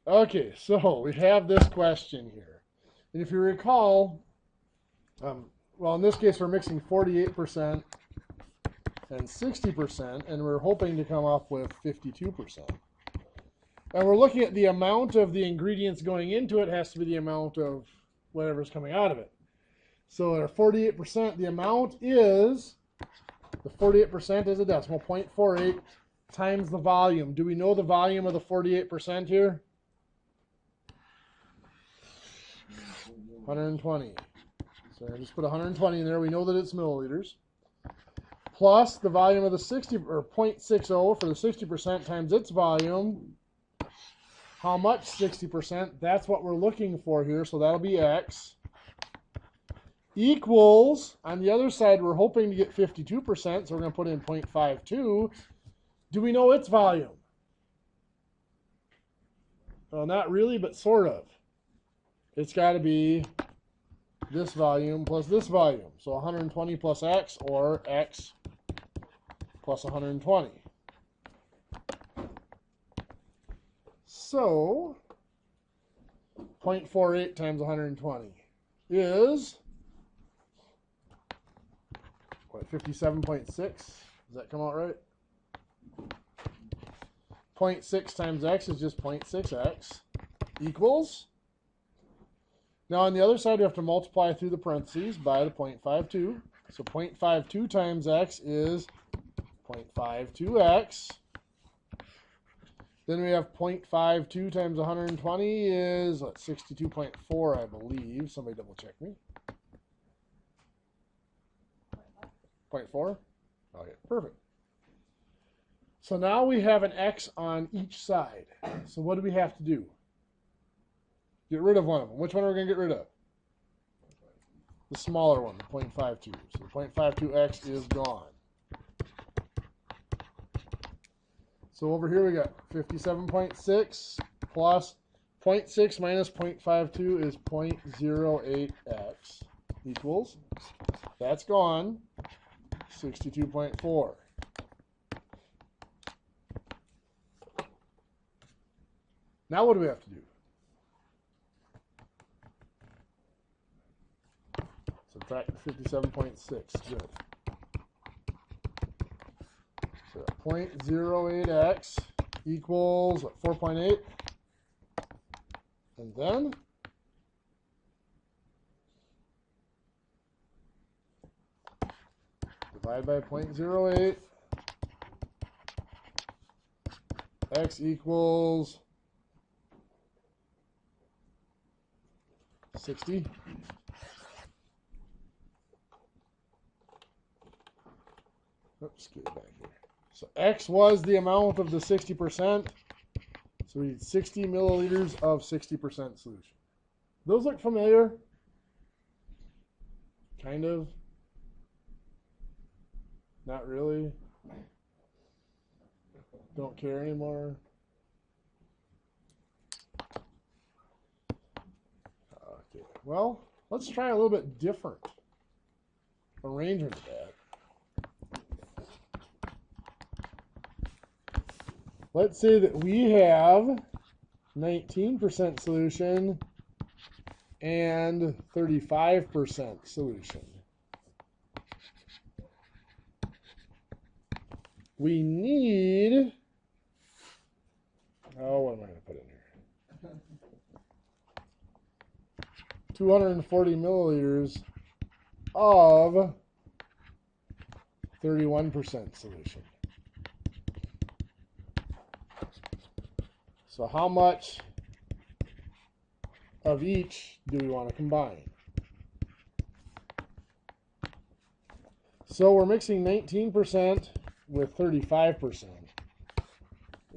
Okay, so we have this question here. And if you recall, well, in this case, we're mixing 48% and 60%, and we're hoping to come up with 52%. And we're looking at the amount of the ingredients going into it has to be the amount of whatever's coming out of it. So at 48%, the amount is, the 48% is a decimal, 0.48 times the volume. Do we know the volume of the 48% here? 120. So I just put 120 in there. We know that it's milliliters. Plus the volume of the 60, or 0.60 for the 60% times its volume. How much 60%? That's what we're looking for here. So that'll be X. Equals, on the other side, we're hoping to get 52%. So we're going to put in 0.52. Do we know its volume? Well, not really, but sort of. It's got to be this volume plus this volume. So 120 plus X, or X plus 120. So 0.48 times 120 is, what, 57.6? Does that come out right? 0.6 times X is just 0.6X equals, now on the other side we have to multiply through the parentheses by the 0.52. So 0.52 times X is 0.52X. Then we have 0.52 times 120 is, what, 62.4, I believe. Somebody double check me. 0.4? Okay, perfect. So now we have an X on each side. So what do we have to do? Get rid of one of them. Which one are we going to get rid of? The smaller one, the 0.52. So the 0.52X is gone. So over here we got 57.6 plus 0.6 minus 0.52 is 0.08X equals, that's gone, 62.4. Now what do we have to do? Subtract 57.6. Good. So 0.08X equals, what, 4.8? And then divide by 0.08. X equals 60. Oops, get it back here. So X was the amount of the 60%. So we need 60 milliliters of 60% solution. Those look familiar? Kind of. Not really. Don't care anymore. Okay, well, let's try a little bit different arrangement of that. Let's say that we have 19% solution and 35% solution. We need, oh, what am I going to put in here? 240 milliliters of 31% solution. So how much of each do we want to combine? So we're mixing 19% with 35%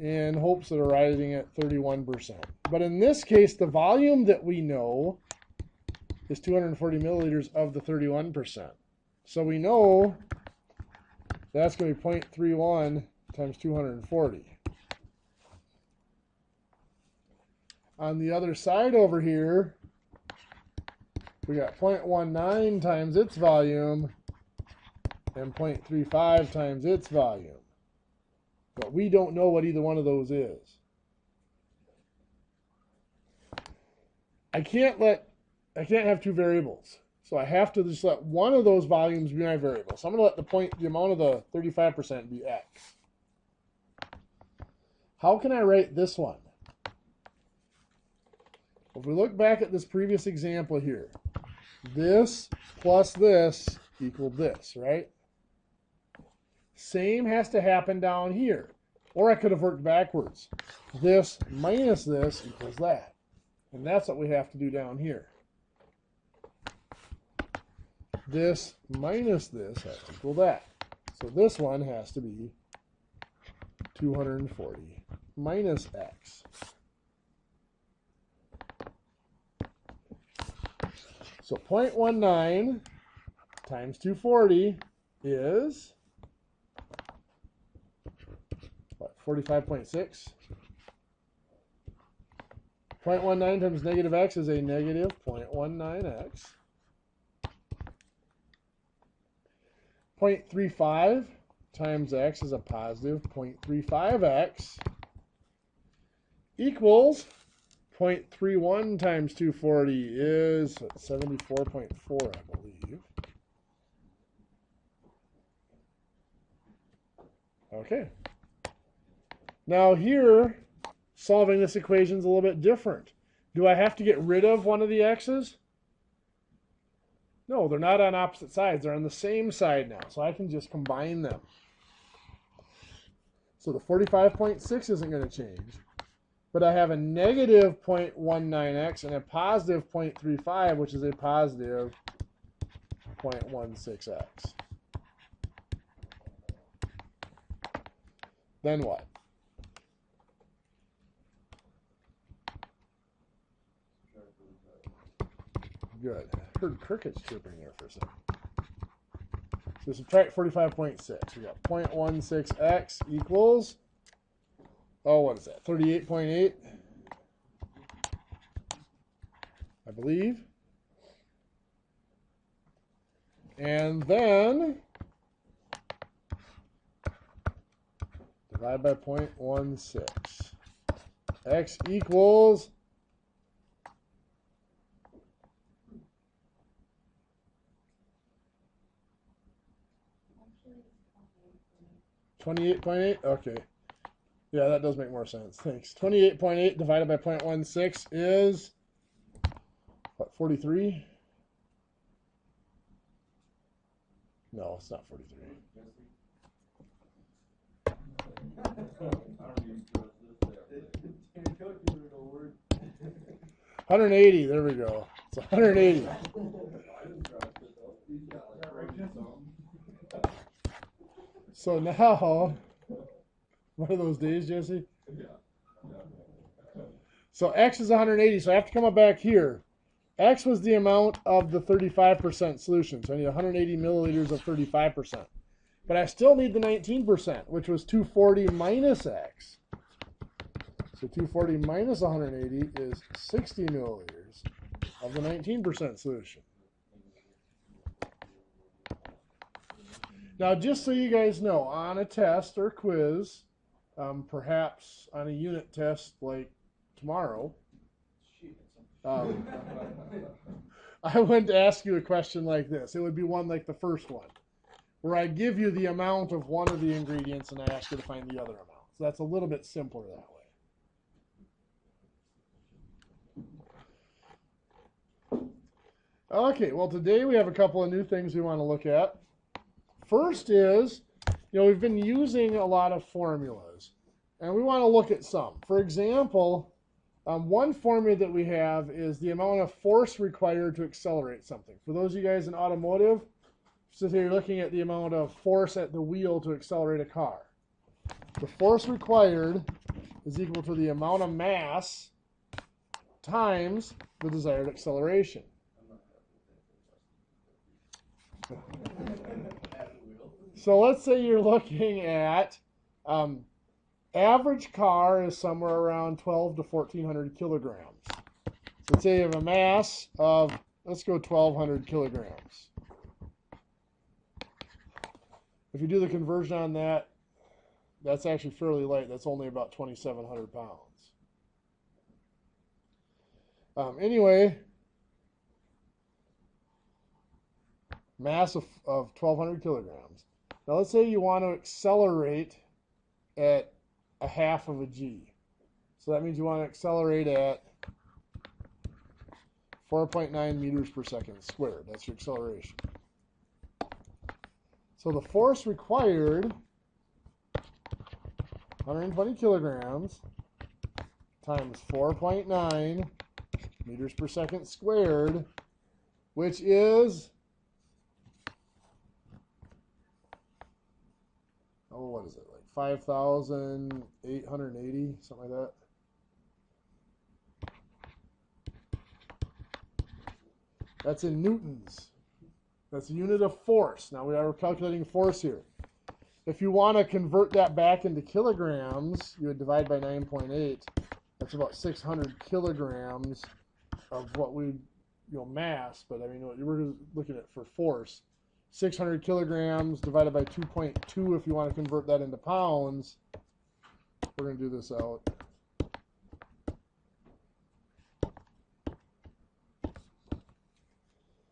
in hopes of arriving at 31%. But in this case, the volume that we know is 240 milliliters of the 31%. So we know that's going to be 0.31 times 240. On the other side over here, we got 0.19 times its volume and 0.35 times its volume. But we don't know what either one of those is. I can't have two variables. So I have to just let one of those volumes be my variable. So I'm going to let the amount of the 35% be x. How can I write this one? If we look back at this previous example here, this plus this equaled this, right? Same has to happen down here. Or I could have worked backwards. This minus this equals that. And that's what we have to do down here. This minus this has to equal that. So this one has to be 240 minus x. So 0.19 times 240 is what, 45.6? 0.19 times negative x is a negative 0.19x. 0.35 times x is a positive 0.35x equals 0.31 times 240 is 74.4, I believe. Okay. Now here, solving this equation is a little bit different. Do I have to get rid of one of the x's? No, they're not on opposite sides. They're on the same side now. So I can just combine them. So the 45.6 isn't going to change. But I have a negative 0.19x and a positive 0.35, which is a positive 0.16x. Then what? Good. I heard crickets chirping there for a second. So subtract 45.6. We got 0.16x equals, oh, what is that? 38.8, I believe. And then divide by 0.16. X equals 28.8? Okay. Yeah, that does make more sense. Thanks. 28.8 divided by 0.16 is, what, 43? No, it's not 43. 180, there we go. It's 180. So now, one of those days, Jesse? So x is 180, so I have to come up back here. X was the amount of the 35% solution, so I need 180 milliliters of 35%. But I still need the 19%, which was 240 minus x. So 240 minus 180 is 60 milliliters of the 19% solution. Now, just so you guys know, on a test or quiz, perhaps on a unit test like tomorrow, I wouldn't ask you a question like this. It would be one like the first one, where I give you the amount of one of the ingredients and I ask you to find the other amount. So that's a little bit simpler that way. Okay, well, today we have a couple of new things we want to look at. First is, we've been using a lot of formulas, and we want to look at some. For example, one formula that we have is the amount of force required to accelerate something. For those of you guys in automotive, so here you're looking at the amount of force at the wheel to accelerate a car. The force required is equal to the amount of mass times the desired acceleration. So let's say you're looking at average car is somewhere around 12 to 1,400 kilograms. So let's say you have a mass of, let's go 1,200 kilograms. If you do the conversion on that, that's actually fairly light. That's only about 2,700 pounds. Anyway, mass of 1,200 kilograms. Now let's say you want to accelerate at a half of a g. So that means you want to accelerate at 4.9 meters per second squared. That's your acceleration. So the force required, 120 kilograms times 4.9 meters per second squared, which is, oh, what is it, like 5,880, something like that? That's in newtons. That's a unit of force. Now we are calculating force here. If you want to convert that back into kilograms, you would divide by 9.8. That's about 600 kilograms of what we, mass, but I mean, we're looking at for force. 600 kilograms divided by 2.2 if you want to convert that into pounds. We're going to do this out.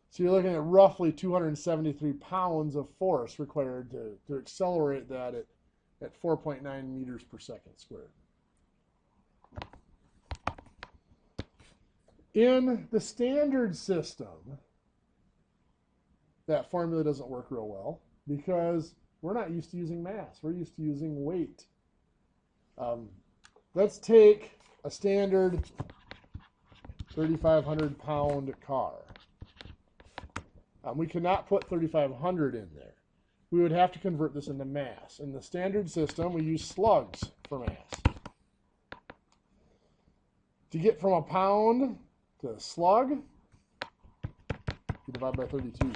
So you're looking at roughly 273 pounds of force required to accelerate that at 4.9 meters per second squared. In the standard system, that formula doesn't work real well because we're not used to using mass. We're used to using weight. Let's take a standard 3,500 pound car. We cannot put 3,500 in there. We would have to convert this into mass. In the standard system, we use slugs for mass. To get from a pound to a slug, you divide by 32.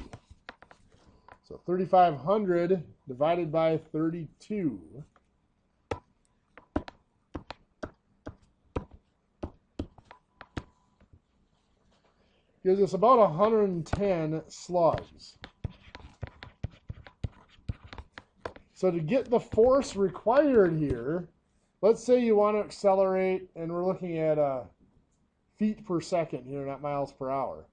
So 3,500 divided by 32 gives us about 110 slugs. So to get the force required here, let's say you want to accelerate, and we're looking at feet per second here, not miles per hour.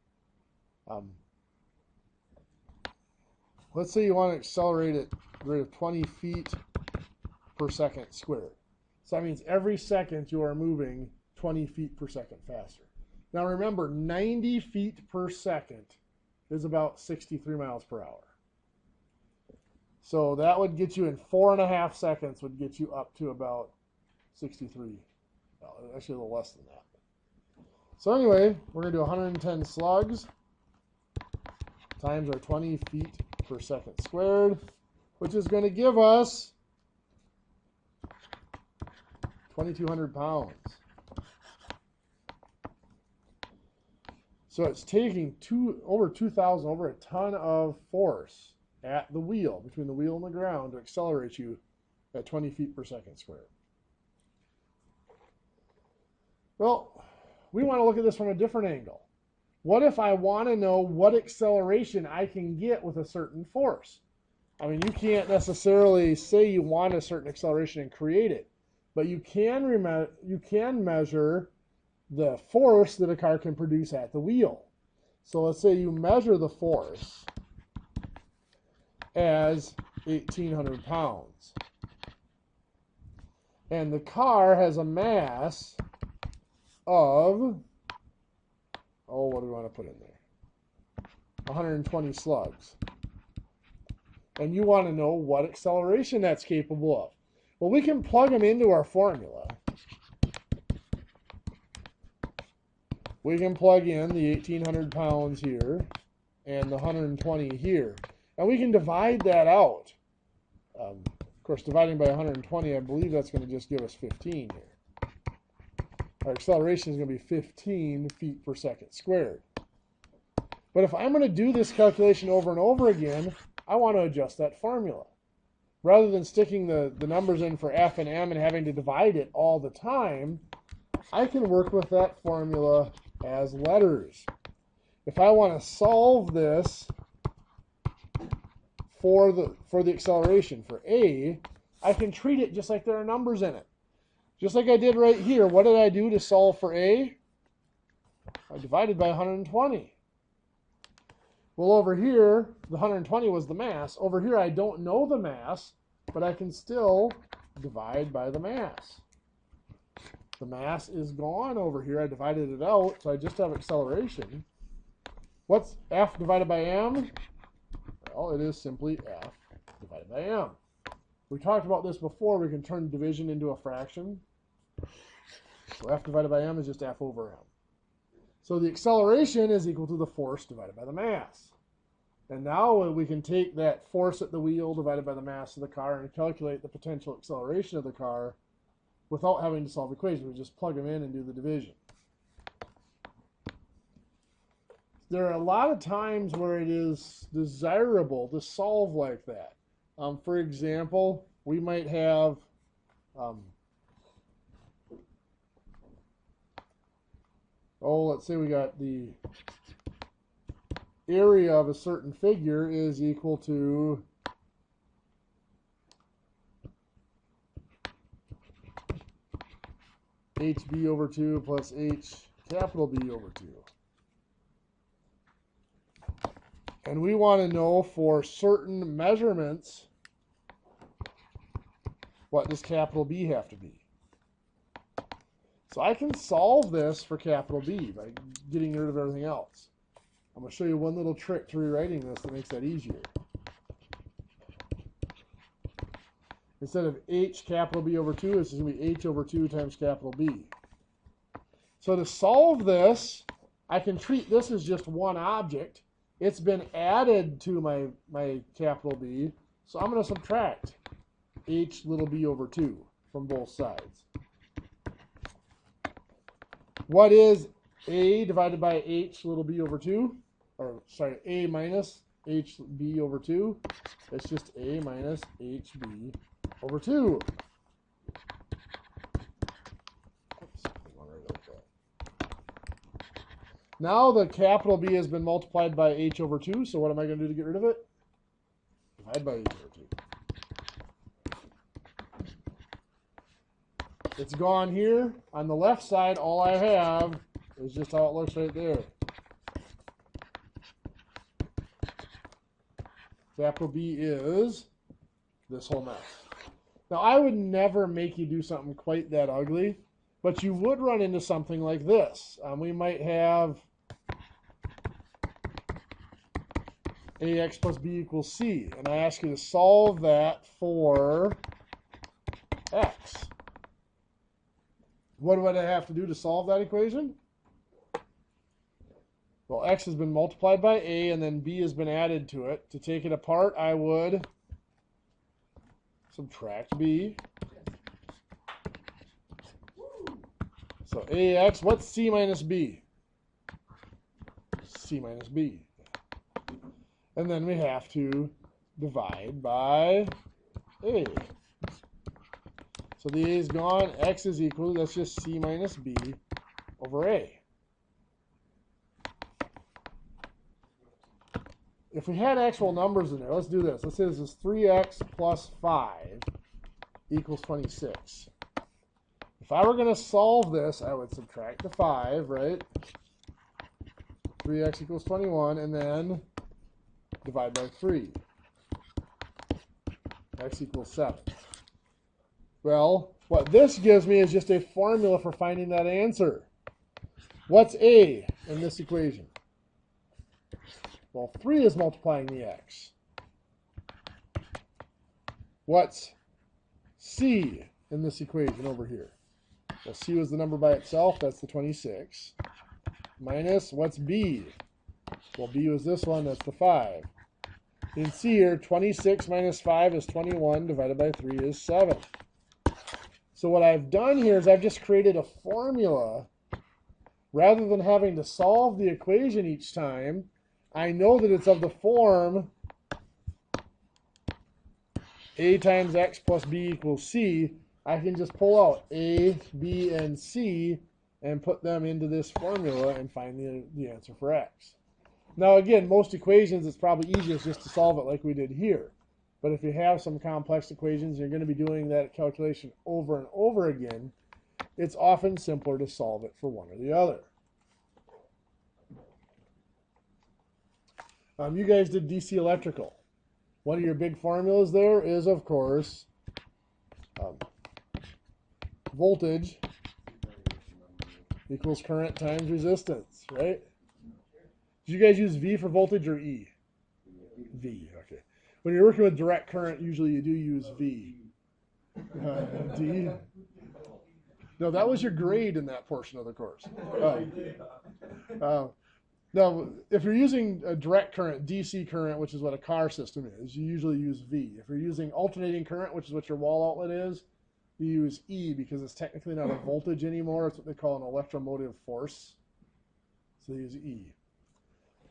Let's say you want to accelerate at the rate of 20 feet per second squared. So that means every second you are moving 20 feet per second faster. Now remember, 90 feet per second is about 63 miles per hour. So that would get you in 4.5 seconds, would get you up to about 63. Well, actually a little less than that. So anyway, we're going to do 110 slugs times our 20 feet per second squared, which is going to give us 2,200 pounds. So it's taking over a ton of force at the wheel, between the wheel and the ground, to accelerate you at 20 feet per second squared. Well, we want to look at this from a different angle. What if I want to know what acceleration I can get with a certain force? I mean, you can't necessarily say you want a certain acceleration and create it, but you can measure the force that a car can produce at the wheel. So let's say you measure the force as 1,800 pounds. And the car has a mass of, what do we want to put in there? 120 slugs. And you want to know what acceleration that's capable of. Well, we can plug them into our formula. We can plug in the 1,800 pounds here and the 120 here. And we can divide that out. Of course, dividing by 120, I believe that's going to just give us 15 here. Our acceleration is going to be 15 feet per second squared. But if I'm going to do this calculation over and over again, I want to adjust that formula. Rather than sticking the numbers in for F and M and having to divide it all the time, I can work with that formula as letters. If I want to solve this for the acceleration for A, I can treat it just like there are numbers in it. Just like I did right here. What did I do to solve for A? divided by 120. Well, over here, the 120 was the mass. Over here, I don't know the mass, but I can still divide by the mass. The mass is gone over here. I divided it out, so I just have acceleration. What's F divided by m? Well, it is simply F divided by m. We talked about this before. We can turn division into a fraction. So F divided by m is just F over m. So the acceleration is equal to the force divided by the mass. And now we can take that force at the wheel divided by the mass of the car and calculate the potential acceleration of the car without having to solve equations. We just plug them in and do the division. There are a lot of times where it is desirable to solve like that. For example, we might have let's say we got the area of a certain figure is equal to HB over 2 plus H capital B over 2. And we want to know for certain measurements, what does capital B have to be? So I can solve this for capital B by getting rid of everything else. I'm going to show you one little trick to rewriting this that makes that easier. Instead of H capital B over 2, this is going to be H over 2 times capital B. So to solve this, I can treat this as just one object. It's been added to my capital B, so I'm going to subtract H little b over 2 from both sides. What is A divided by H little b over 2? Or, sorry, A minus HB over 2? It's just A minus HB over 2. Now the capital B has been multiplied by H over 2, so what am I going to do to get rid of it? Divide by H over 2. It's gone here. On the left side, all I have is just how it looks right there. Capital B is this whole mess. Now, I would never make you do something quite that ugly, but you would run into something like this. We might have AX plus B equals C, and I ask you to solve that for X. What would I have to do to solve that equation? Well, X has been multiplied by A, and then B has been added to it. To take it apart, I would subtract B. So AX, what's C minus B? C minus B. And then we have to divide by A. So the A is gone. X is equal, that's just C minus B over A. If we had actual numbers in there, let's do this. Let's say this is 3x plus 5 equals 26. If I were going to solve this, I would subtract the 5, right? 3x equals 21, and then divide by 3. X equals 7. Well, what this gives me is just a formula for finding that answer. What's A in this equation? Well, 3 is multiplying the x. What's C in this equation over here? Well, C was the number by itself. That's the 26. Minus, what's B? Well, B was this one. That's the 5. You can see here, 26 minus 5 is 21, divided by 3 is 7. So what I've done here is I've just created a formula. Rather than having to solve the equation each time, I know that it's of the form A times X plus B equals C. I can just pull out A, B, and C and put them into this formula and find the answer for X. Now again, most equations, it's probably easiest just to solve it like we did here. But if you have some complex equations, you're going to be doing that calculation over and over again, it's often simpler to solve it for one or the other. You guys did DC electrical. One of your big formulas there is, of course, voltage equals current times resistance, right? Did you guys use V for voltage or E? V, okay. When you're working with direct current, usually you do use V. D. No, that was your grade in that portion of the course. Now, if you're using a direct current, DC current, which is what a car system is, you usually use V. If you're using alternating current, which is what your wall outlet is, you use E because it's technically not a voltage anymore. It's what they call an electromotive force. So you use E.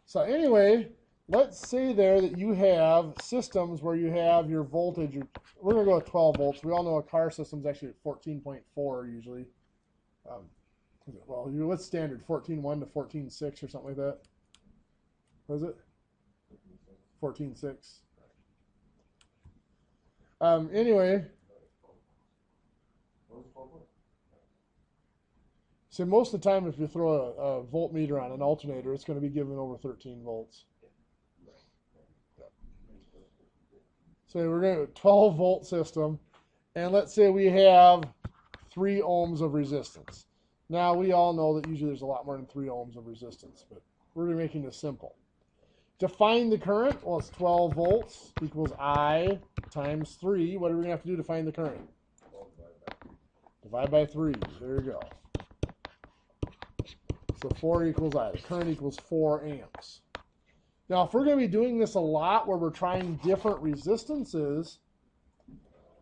So anyway, let's say there that you have systems where you have your voltage. We're going to go with 12 volts. We all know a car system is actually at 14.4 usually. Well, what's standard? 14.1 to 14.6 or something like that? What is it? 14.6. Anyway. So most of the time, if you throw a voltmeter on an alternator, it's going to be given over 13 volts. So we're going to a 12 volt system, and let's say we have 3 ohms of resistance. Now we all know that usually there's a lot more than 3 ohms of resistance, but we're making this simple. To find the current, well, it's 12 volts equals I times 3. What are we going to have to do to find the current? Divide by 3. There you go. So 4 equals I. The current equals 4 amps. Now, if we're going to be doing this a lot where we're trying different resistances,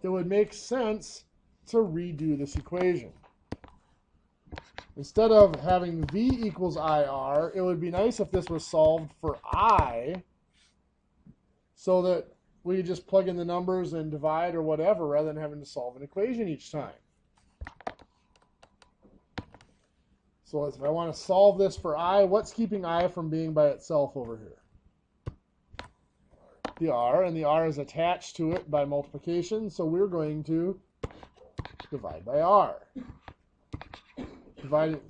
it would make sense to redo this equation. Instead of having V equals IR, it would be nice if this was solved for I so that we could just plug in the numbers and divide or whatever rather than having to solve an equation each time. So if I want to solve this for I, what's keeping I from being by itself over here? The R, and the R is attached to it by multiplication, so we're going to divide by R.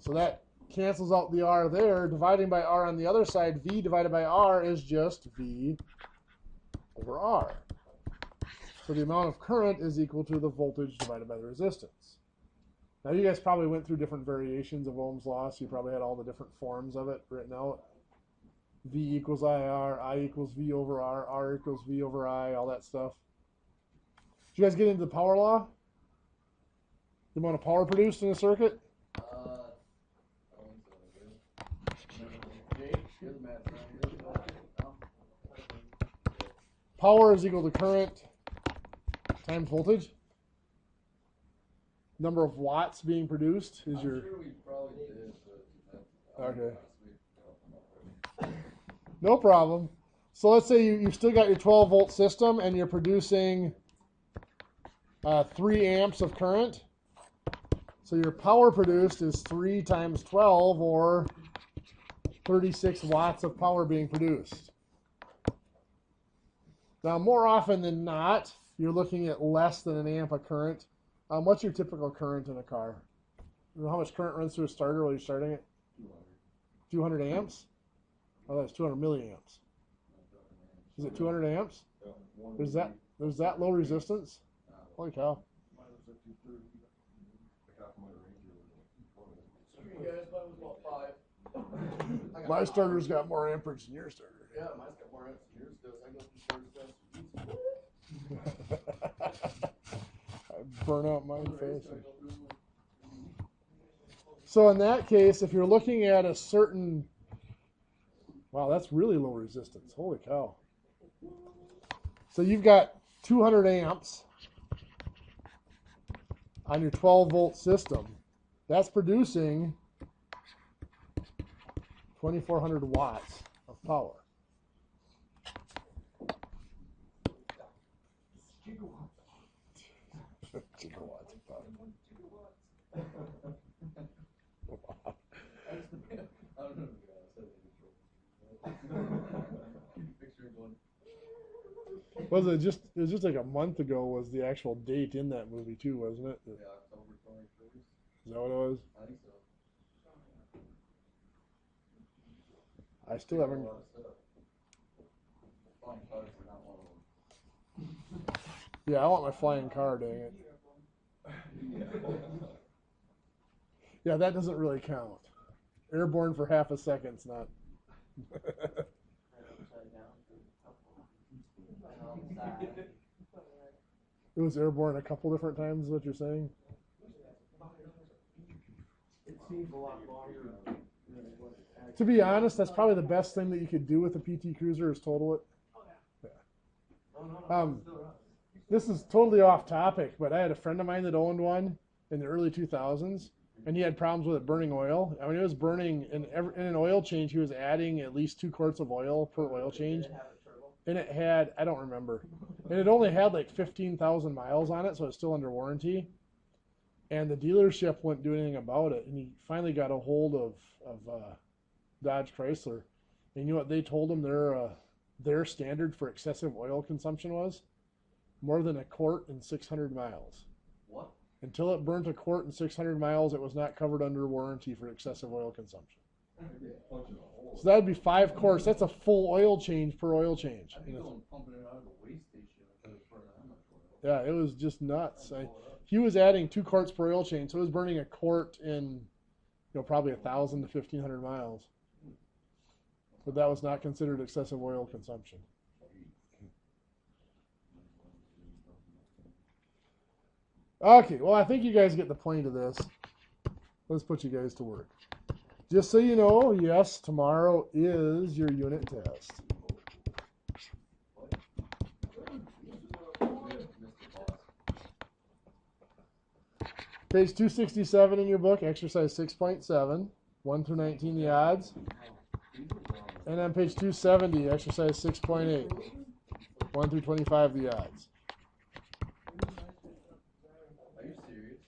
So that cancels out the R there. Dividing by R on the other side, V divided by R is just V over R. So the amount of current is equal to the voltage divided by the resistance. Now you guys probably went through different variations of Ohm's law, so you probably had all the different forms of it written out. V equals IR, I equals V over R, R equals V over I, all that stuff. Did you guys get into the power law? The amount of power produced in a circuit? Power is equal to current times voltage. Number of watts being produced is your... Sure we probably did, but Okay. No problem. So let's say you've still got your 12 volt system and you're producing 3 amps of current. So your power produced is 3 times 12 or 36 watts of power being produced. Now more often than not, you're looking at less than an amp of current. What's your typical current in a car? You know how much current runs through a starter while you're starting it? 200 amps? Oh, that's 200 milliamps. Is it 200 amps? There's that low resistance? Holy cow. My starter's got more amperage than your starter. yeah, mine's got more amps than yours does. I go from starter I burn out my face. So in that case, if you're looking at a certain... Wow, that's really low resistance. Holy cow. So you've got 200 amps on your 12 volt system. That's producing 2,400 watts of power. Gigawatts of power. It was just like a month ago was the actual date in that movie too, wasn't it? Yeah, October 21st. Is that what it was? I think so. I still haven't. Flying cars are not one of them. Yeah, I want my flying car, dang it. Yeah, that doesn't really count. Airborne for half a second's not. It was airborne a couple different times, is what you're saying? It seems a lot longer than what it actually. To be honest, that's probably the best thing that you could do with a PT Cruiser is total it. This is totally off topic, but I had a friend of mine that owned one in the early 2000s, and he had problems with it burning oil. I mean, it was burning in an oil change. He was adding at least 2 quarts of oil per oil change, and it had, I don't remember, and it only had like 15,000 miles on it, so it's still under warranty. And the dealership wouldn't do anything about it, and he finally got a hold of Dodge Chrysler. And you know what they told him their standard for excessive oil consumption was? More than a quart in 600 miles. What? Until it burnt a quart in 600 miles, it was not covered under warranty for excessive oil consumption. So that would be 5 quarts. That's a full oil change per oil change. I'd be going pumping it out of the waste station if it was burning that much oil. Yeah, it was just nuts. He was adding 2 quarts per oil change, so it was burning a quart in, probably 1,000 to 1,500 miles. But that was not considered excessive oil consumption. Okay, well, I think you guys get the point of this. Let's put you guys to work. Just so you know, yes, tomorrow is your unit test. Page 267 in your book, exercise 6.7, 1 through 19, the odds. And on page 270, exercise 6.8, 1 through 25, the odds. Are you serious?